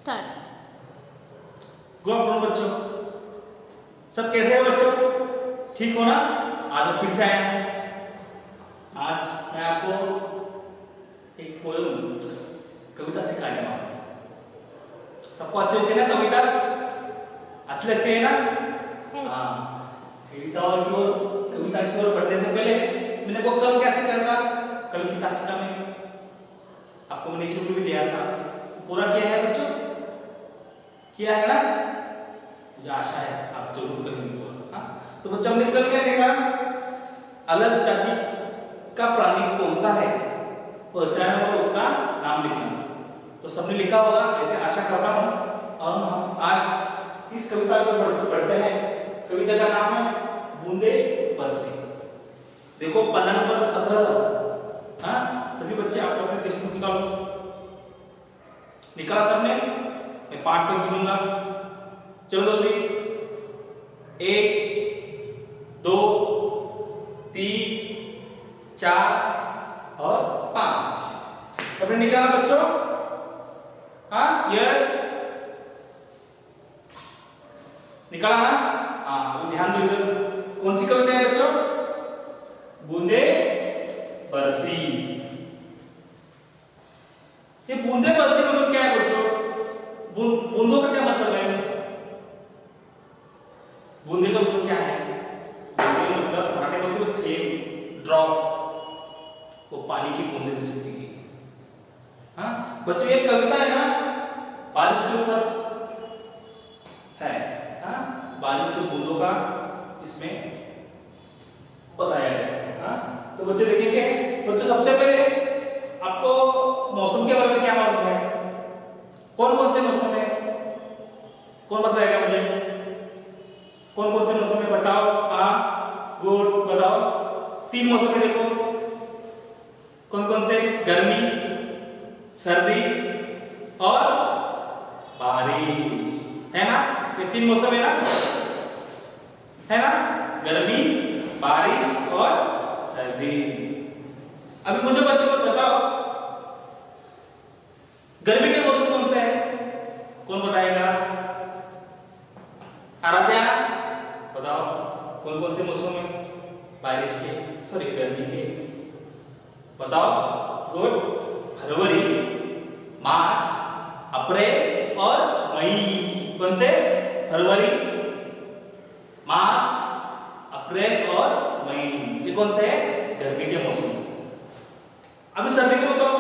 Start. Good afternoon बच्चों, सब कैसे हो बच्चों? ठीक हो ना? आज मैं फिर से आया हूं। आज मैं आपको एक पोएम कविता सिखाने वाला हूं। सबको अच्छी लगती है ना कविता? अच्छी लगती है ना? हाँ। कविता की ओर बढ़ने से पहले मैंने को कल क्या सिखाया था? कल की तासिका में आपको मैंने शुरू भी दिया था, पूरा किया है बच्चों? किया है ना? मुझे आशा है आप जरूर करेंगे। हाँ, तो बच्चों हमने कल क्या देखा? अलग जाति का प्राणी कौन सा है, पहचाना और उसका नाम लिखना। तो सबने लिखा होगा, ऐसे आशा करता हूं। और हम आज इस कविता को पढ़ते हैं। कविता का नाम है बूंदे बरसी। देखो पन्ना नंबर 17। हाँ, सभी बच्चे आप अपने टेक्स्ट बुक निकालो। निकाला सबने? मैं 5 तक गिनूंगा, चलो जल्दी। 1 2 3 4 और 5। सबने निकाला बच्चों? हाँ, यस निकाला ना? हाँ, ध्यान दो इधर। कौन सी कविता है बच्चों? बूंदे बरसी। ये बूंदे बरसी मतलब क्या है बच्चों? बूंदों का क्या मतलब है? बूंदे का मतलब क्या है? बूंदे मतलब मराठी में बोलते थे ड्रॉप, वो पानी की बूंदे हो सकती है। हाँ बच्चों, ये कविता है ना बारिश के ऊपर है। हाँ, बारिश के बूंदों का इसमें बताया गया है। हाँ, तो बच्चे देखेंगे। बच्चों सबसे पहले आपको मौसम के बारे में क्या मालूम है? कौन कौन से मौसम है? कौन बताएगा मुझे? कौन कौन से मौसम है बताओ? हाँ गुड, बताओ। 3 मौसम है देखो। कौन कौन से? गर्मी, सर्दी और बारिश, है ना? ये 3 मौसम है ना? है ना? गर्मी, बारिश और सर्दी। अभी मुझे बताओ गर्मी के मौसम कौन से है? कौन बताएगा? आराध्या बताओ, कौन कौन से मौसम है? बारिश के, सॉरी गर्मी के बताओ। गुड। फरवरी, मार्च, अप्रैल और मई। कौन से? फरवरी, मार्च, अप्रैल और मई। ये कौन से है? गर्मी के मौसम। अभी सर्दी के बताओ,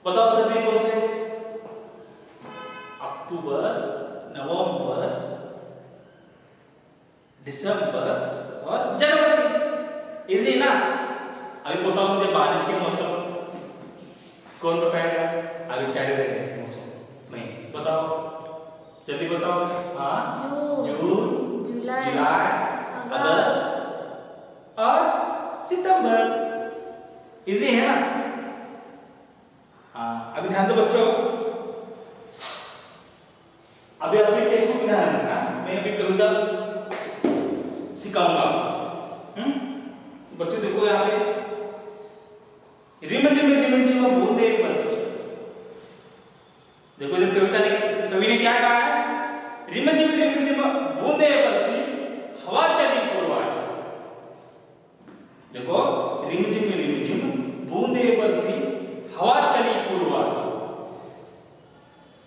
बताओ सर्दी कौन से? अक्टूबर, नवंबर, दिसंबर और जनवरी। इजी ना? अभी बताओ मुझे बारिश के मौसम कौन बताएगा? अभी 4 रह गए मौसम। नहीं बताओ, जल्दी बताओ। हाँ, जून, जुलाई, अगस्त और सितंबर। इजी है ना? हाँ, अभी ध्यान दो बच्चों। अभी टेक्स्ट बुक ध्यान रखना। मैं अभी कविता सिखाऊंगा। बच्चों देखो यहाँ पे रिमझिम बूंदे बरसी। देखो इधर कविता ने, कवि ने क्या कहा है? रिमझिम बूंदे बरसी, हवा चली पूर्वाई। देखो रिमझिम बूंदे बरसी, हवा चली पूर्वाई।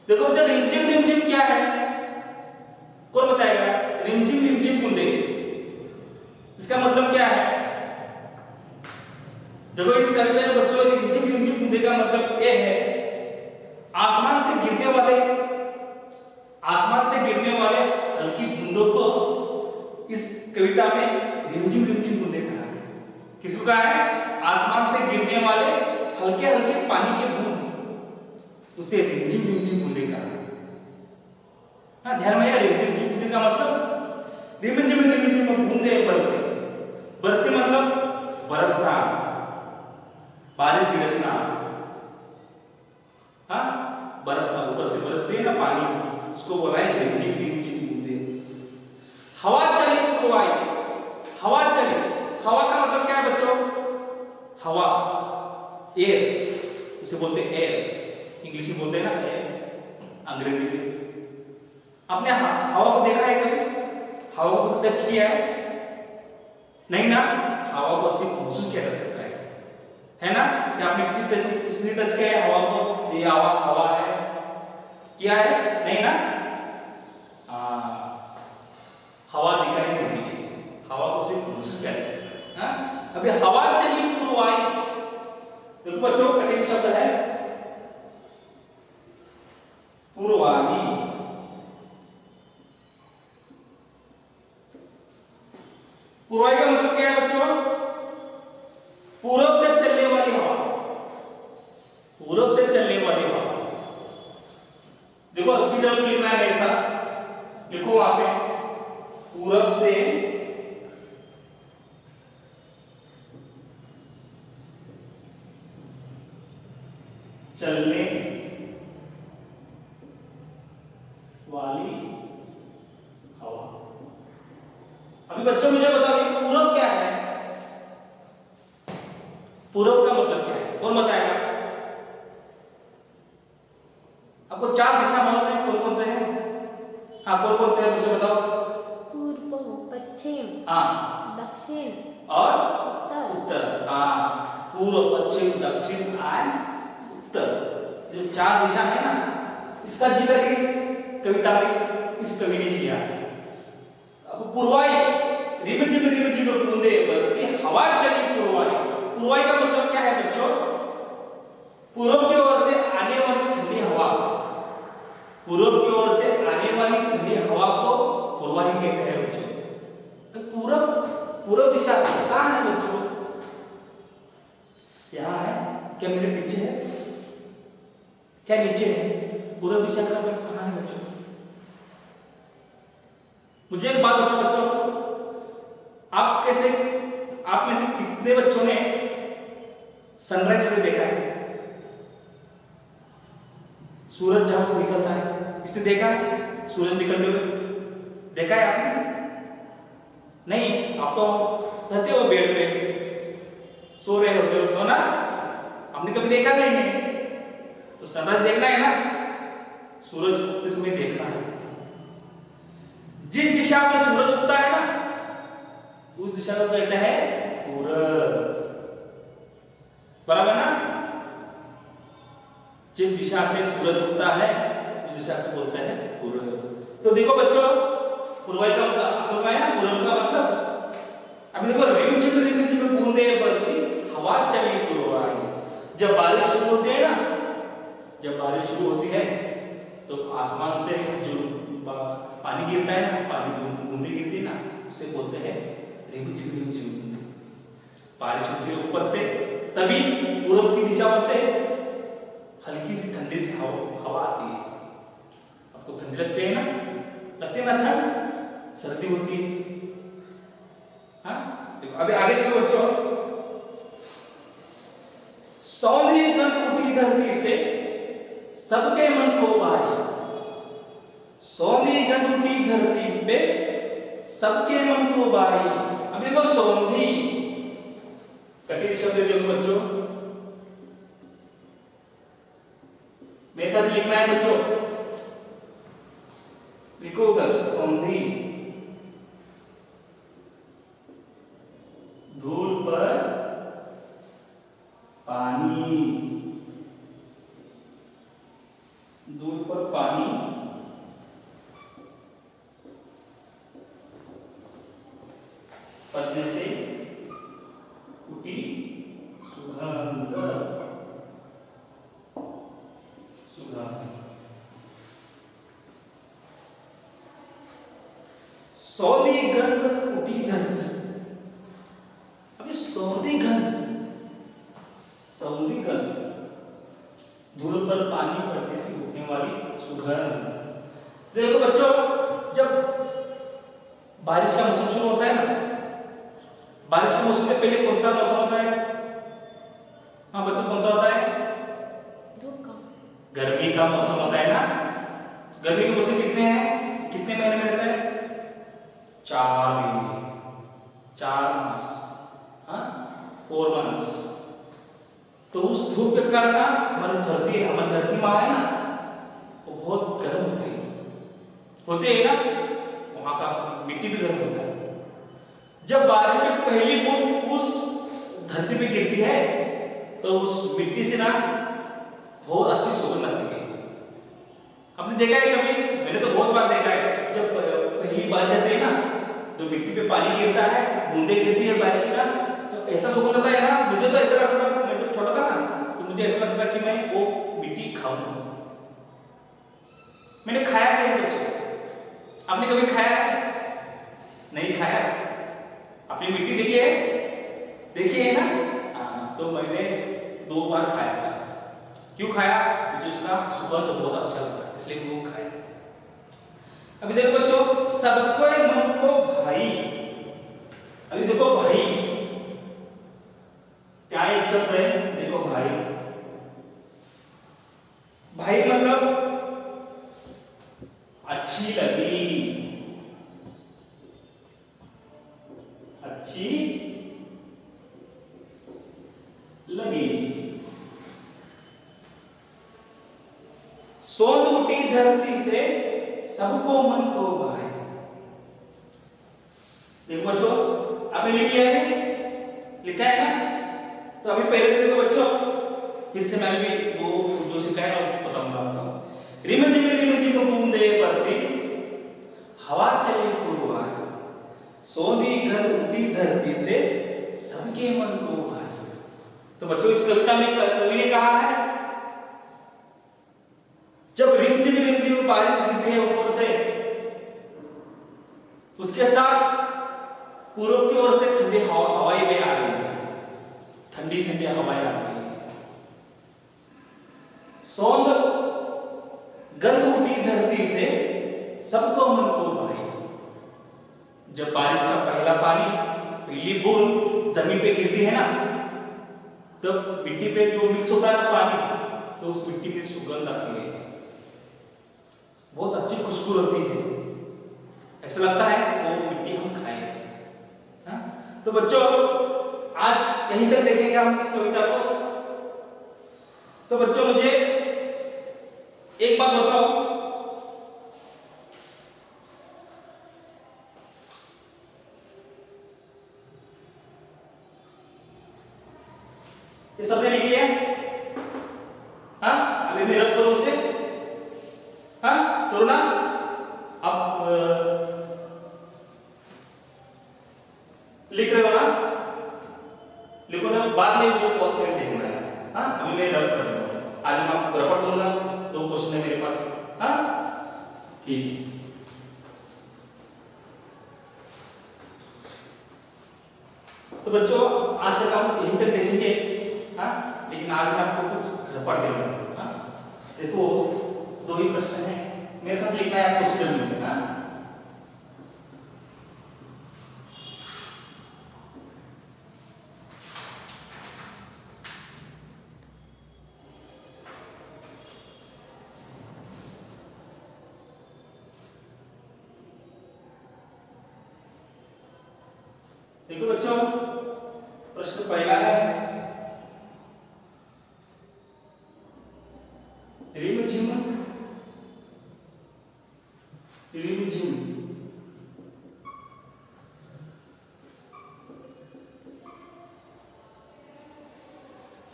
देखो जब रिमझिम क्या है? कौन बताएगा? रिमझिम बूंदे, इसका मतलब क्या है? देखो इस कविता में बच्चों रिमझिम बूंदे का मतलब ये है आसमान से गिरने वाले हल्की बूंदों को इस कविता में रिमझिम बूंदे कहा है। किसको कहा है? आसमान से गिरने वाले हल्के पानी के बूंद, उसे रिमझिम बूंदे कहा है। हाँ, ध्यान में रिमझिम बूंदे का मतलब रिमझिम बूंदे बरसी। बरसी मतलब बरसना, बारिश गिरसना। हाँ, बरसना, ऊपर से बरसती है ना पानी, उसको बोला है रिमझिम बूंदे। हवा चली पूर्वाई। हवा चली, हवा का मतलब क्या है बच्चों? हवा, एयर, उसे बोलते हैं एयर। इंग्लिश में बोलते हैं ना एयर। अंग्रेजी में। आपने हवा को देखा है कभी? हवा को टच किया है? नहीं ना? हवा को सिर्फ महसूस किया जा सकता है ना? कि आपने किसने टच किया है हवा को? ये हवा हवा है, किया है? नहीं ना? हवा दिखाई नहीं देती है, हवा को सिर्फ महसूस किया जा सकता है। अभी हवा चली पूर्वाई, देखो बच्चों कठिन शब्द है पूर्वाही। पूर्वाही का मतलब क्या है बच्चों? पूरब से चलने वाली हवा, पूरब से चलने वाली हवा। देखो 80 डबल लिखना है मेरे साथ, लिखो वहां पे पूरब से चलने वाली हवा। अभी बच्चों मुझे बताओ ये पूरब क्या है? पूरब का मतलब क्या है? कौन बताएगा? आपको 4 दिशा मालूम है, कौन कौन से हैं? हाँ कौन कौन से हैं मुझे बताओ। पूर्व, पश्चिम, हाँ, दक्षिण और उत्तर। उत्तर। हाँ, पूर्व, पश्चिम, दक्षिण एंड उत्तर, जो 4 दिशा है ना, इसका जिक्र इस कविता में इस कवि ने किया है। अब पूर्वाई, रिमझिम बूंदे बरसी हवा चली पूर्वाई। पूर्वाई का मतलब क्या है बच्चों? पूर्व की ओर से आने वाली ठंडी हवा, पूर्व की ओर से आने वाली ठंडी हवा को पूर्वाई कहते हैं बच्चों। तो पूर्व दिशा कहाँ है बच्चों? यहाँ है क्या? मेरे पीछे है क्या? नीचे है? पूर्व दिशा का मतलब कहाँ है बच्चों? मुझे एक बात बताओ बच्चों, आप में से कितने बच्चों ने सनराइज को देखा है? सूरज जहां से निकलता है, किसने देखा है सूरज निकलते हुए? देखा है आपने? नहीं, आप तो रहते हो बेड पे, सो रहे होते हो ना, आपने कभी देखा नहीं है। तो सनराइज देखना है ना, सूरज उगते समय देखना है। जिस दिशा में सूरज उगता है ना, उस दिशा को कहते हैं पूरब, बराबर ना? जिस दिशा से सूरज उगता है उस दिशा को बोलते हैं पूरब। तो देखो बच्चों, पूर्वाई का मतलब समझ में आया? पूरब का मतलब। अभी देखो रिमझिम बूंदे बरसी हवा चली पूर्वाई। जब बारिश शुरू होती है ना, जब बारिश शुरू होती है तो आसमान से जो पानी गिरता है ना, पानी बूंदे गिरती है ना, उसे बोलते हैं रिमझिम बूंदे। बारिश होती है ऊपर से, तभी पूरब की दिशाओं से हल्की सी ठंडी सी हवा आती है। आपको ठंडी लगती है ना? लगती है ना ठंड? सर्दी होती है। हाँ देखो, अभी आगे देखो बच्चों, सौंदर्य गंध उठी धरती से सबके मन को भाई। सौंदर्य गंध उठी धरती पे सबके मन को भाई। अब देखो सौंधी कठिन शब्द देखो बच्चों, मेरे साथ लिखना है बच्चों, लिखो उधर सौंधी। धूल पर पानी, धूल पर पानी पड़ने से उठी सुगंध। सौंधी गंध उठी धरती। अभी सौंधी गंध धूल पर पानी पड़ने से उठने वाली सुगंध। देखो बच्चों, जब बारिश का मौसम शुरू होता है ना, बारिश के मौसम में पहले कौन सा मौसम होता है? हाँ बच्चों, कौन सा होता है? धूप का। गर्मी का मौसम होता है ना। गर्मी के मौसम कितने हैं? कितने महीने में रहता है? 4 महीने, 4 मास, हाँ 4 मंथ्स। तो उस धूप के कारण हमारी धरती माँ है ना, वो बहुत होते हैं ना, वहां का मिट्टी भी गर्म होता है। जब बारिश की पहली बूंद उस धरती पे गिरती है तो उस मिट्टी से ना बहुत अच्छी सुगंध आती है। आपने देखा है कभी? मैंने तो बहुत बार देखा है। जब पहली बारिश आती है ना तो मिट्टी पे पानी गिरता है, बूंदे गिरती है बारिश का, तो ऐसा सुगंध आता है ना। मुझे तो ऐसा लगता था, मैं जब छोटा था ना तो मुझे ऐसा लगता कि मैं वो मिट्टी खाऊं। मैंने खाया नहीं बच्चे। आपने कभी खाया है? नहीं खाया? आपने मिट्टी देखी है? देखी है ना? हाँ, तो मैंने 2 बार खाया था। क्यों खाया? मुझे उसका सुगंध बहुत अच्छा लगा, इसलिए मैं वो खाया। अभी देखो बच्चों, सबको मन को भाई। अभी देखो भाई क्या एक शब्द है, देखो भाई। भाई मतलब अच्छी लगी, अच्छी लगी। सोंध उठी धरती से सबको मन को भाई। देखो बच्चों, आपने लिख लिया है? लिखा है ना? तो अभी पहले से देखो बच्चों, फिर से मैं भी वो जो सिखाया वो बताऊंगा आपको। रिमझिम बूंदे बरसी, हवा चली पूर्वा, सोंधी गंध उठी धरती से सबके मन को भाई। तो बच्चों, इस कविता में कवि ने कहा है जब रिमझिम बारिश गिरती है ऊपर से, उसके साथ पूर्व की ओर से ठंडी हवाएं भी आ रही है, ठंडी ठंडी हवाएं आ रही है। सौंद गंध उठी धरती से सबको मन को भाई। जब बारिश का पहला पानी, पहली बूंद जमीन पे गिरती है ना, तब मिट्टी पे जो मिक्स होता है ना पानी, तो उस मिट्टी में सुगंध आती है, बहुत अच्छी खुशबू होती है। ऐसा लगता है वो मिट्टी हम खाएं। हाँ? तो बच्चों, आज यहीं तक देखेंगे हम इस कविता को। तो बच्चों, मुझे एक बात बताओ, ये सबने लिख लिया? हाँ, अभी मेहनत करो उसे। हाँ, करो ना। अब लिख रहे हो ना? लिखो ना, बाद में वो क्वेश्चन देखना है। हाँ, अभी मैं रब कर रहा हूँ। आज मैं आपको रपट दूंगा, 2 क्वेश्चन है मेरे पास। हाँ, ठीक है। तो बच्चों, आज तक हम यहीं तक देखेंगे। हाँ, लेकिन आज मैं आपको कुछ रपट दे रहा हूँ। हाँ, देखो 2 ही प्रश्न है, मेरे साथ लिखना है आपको स्टडी में। हाँ, देखो बच्चों, प्रश्न पहला है, रिमझिम रिमझिम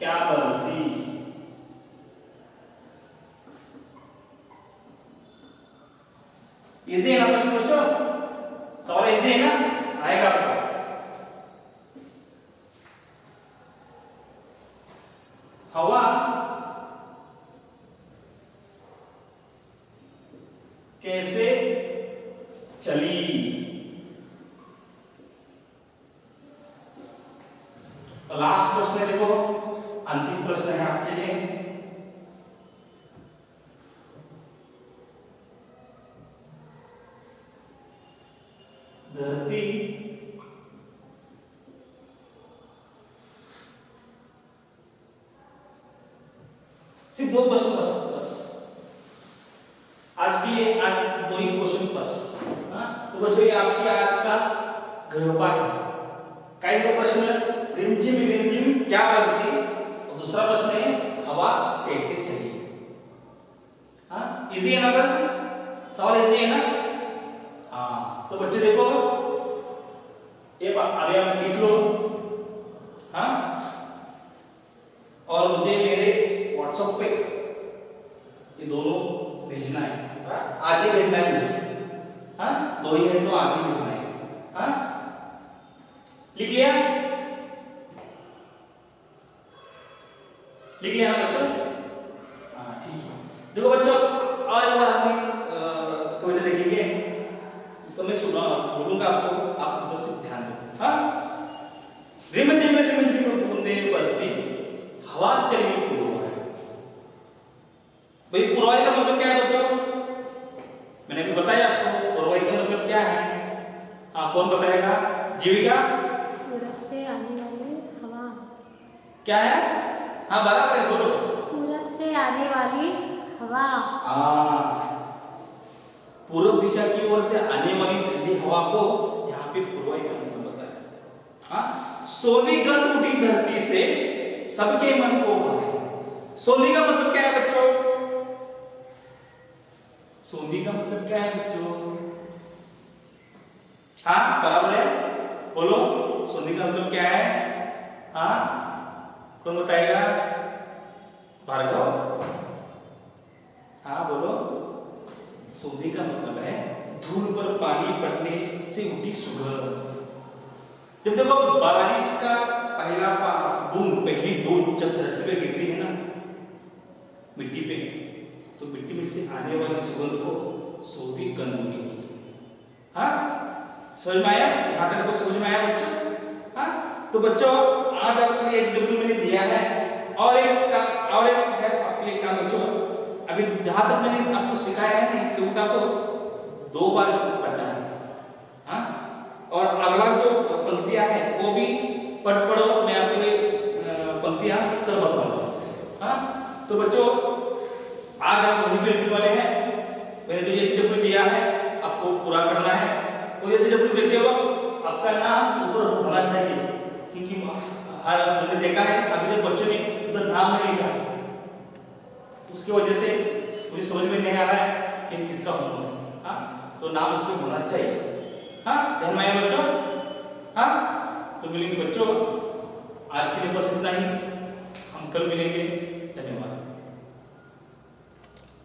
क्या बरसी। इजी है ना प्रश्न बच्चों? सवाल इजी है ना? आएगा आपको। हवा कैसे चली। तो लास्ट प्रश्न देखो, अंतिम प्रश्न है आपके लिए। धरती सिर्फ 2 प्रश्न बस आज के लिए, आज 2 ही क्वेश्चन बस। हाँ, तो बच्चों, ये आपकी आज का गृहपाठ है। कई 2 प्रश्न, रिमझिम क्या बरसी, और दूसरा प्रश्न है हवा कैसे चली। हाँ, इजी है ना प्रश्न? सवाल इजी है ना? तो बच्चे देखो ये अभी आप लिख लो। हाँ, और मुझे मेरे व्हाट्सएप पे ये दोनों भेजना है। आज ही भेजना है मुझे। हाँ, दो ही है तो आज ही भेजना है। हाँ, लिख लिया? लिख लिया ना बच्चों? हाँ ठीक है। देखो बच्चों, आज हम कविता देखेंगे। इसको मैं सुना बोलूंगा आपको, आप उधर से ध्यान दो। हाँ, रिम झिम बूंदे बरसी, हवा चली पूर्वाई। भाई पूर्वाई का मतलब क्या है बच्चों? मैंने अभी बताया आपको पूर्वाई का मतलब क्या है। हाँ, कौन बताएगा? जीविका? पूरब से आने वाली हवा। क्या है? हाँ बराबर है, बोलो। पूरब से आने वाली हवा। पूर्व दिशा की ओर से आने वाली ठंडी हवा को यहाँ पे पूर्वाई का मतलब बताया। हाँ, सोली गंध उठी धरती से सबके मन को भाए। सोली का मतलब क्या है बच्चों? सोली का मतलब क्या है बच्चों? हाँ बराबर है, बोलो। सोली का मतलब क्या है? हाँ, कौन बताएगा? भार्गव? हाँ बोलो। सोंधी का मतलब है धूल पर पानी पड़ने से उठी सुगंध। जब देखो बारिश का पहला बूंद, पहली बूंद जब धरती पे गिरती है ना, मिट्टी पे, तो मिट्टी में से आने वाली सुगंध को सोंधी गंध होती है। हाँ, समझ में आया? यहाँ तक को समझ में आया बच्चों? हाँ, तो बच्चों आज आपको ये एचडब्ल्यू मैंने दिया है, और एक है आपके लिए काम बच्चों। अभी जहां तक मैंने आपको सिखाया है ना, इस कविता को 2 बार पढ़ना है। हाँ, और अगला जो पंक्तियां है वो भी पढ़ो। मैं आपको ये पंक्तियां कर बताऊंगा। हाँ, तो बच्चों आज आप वहीं पे लिखने वाले हैं। मैंने जो एचडब्ल्यू दिया है आपको पूरा करना है। वो एचडब्ल्यू देते वक्त आपका नाम ऊपर होना चाहिए, क्योंकि हर मैंने देखा है अभी तक बच्चों ने उधर नाम नहीं लिखा है, उसकी वजह से मुझे समझ में नहीं आ रहा है कि किसका होना है। हाँ, तो नाम उसमें होना चाहिए। हाँ, ध्यान में आया बच्चों? हाँ, तो मिलेंगे बच्चों, आज के लिए बस इतना ही। हम कल मिलेंगे।